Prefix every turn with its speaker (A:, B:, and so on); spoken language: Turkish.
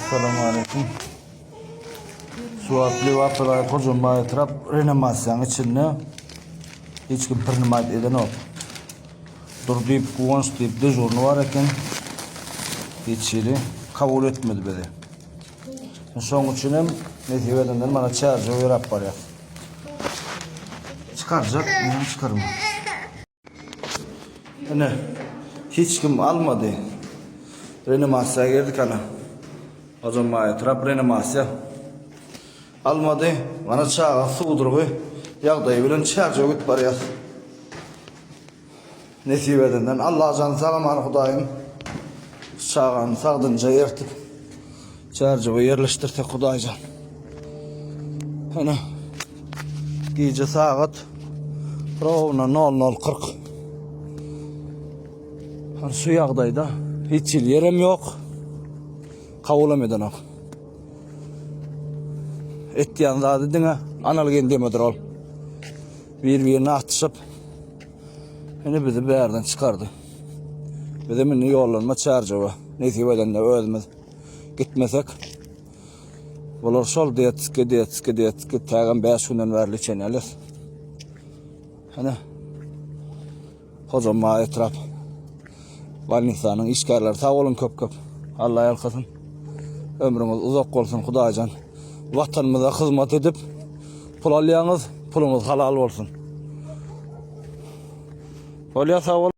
A: Selamünaleyküm. Suatlı vapılar kocama etraf reanimasyon içinde hiç kim pırnımayt eden ol. Dur deyip kuvans deyip dejurnu var eken hiç yeri kabul etmedi beni. Son içinem netiveden bana çağırca uyrap var ya. Çıkaracak, ben çıkarım. Ne? Hiç kim almadı. Reanimasyona girdik ana. O zaman etraf reanimasyon. Almadı. Bana çağa suğdurgu. Yağdayı bilen çağırca git var ya. Netiveden Allah canı sağlamanı Kudayım. Çağını sağdınca yertip çağırca yerleştirdik Kudaycan. Hani gece saat rovna 00:40. Hani su yağdaydı. Hiç yerim yok. Kavulameden o. Ettiyan da dedin analı gendemedir ol. Birbirine atışıp beni bizi bir yerden çıkardı. Ve de beni yollanma çağırca o. Netiveden de ölmez. Gitmesek. Olur sol diyet. Tağın 5 günden verli çeneler. Hani kocaman etraf. Valnisanın işgarları sağ olun köp. Allah yalkasın. Ömrümüz uzak olsun Kudaycan. Vatanımıza hizmet edip pul alyanız, pulumuz halal olsun. Öyle sağ olun.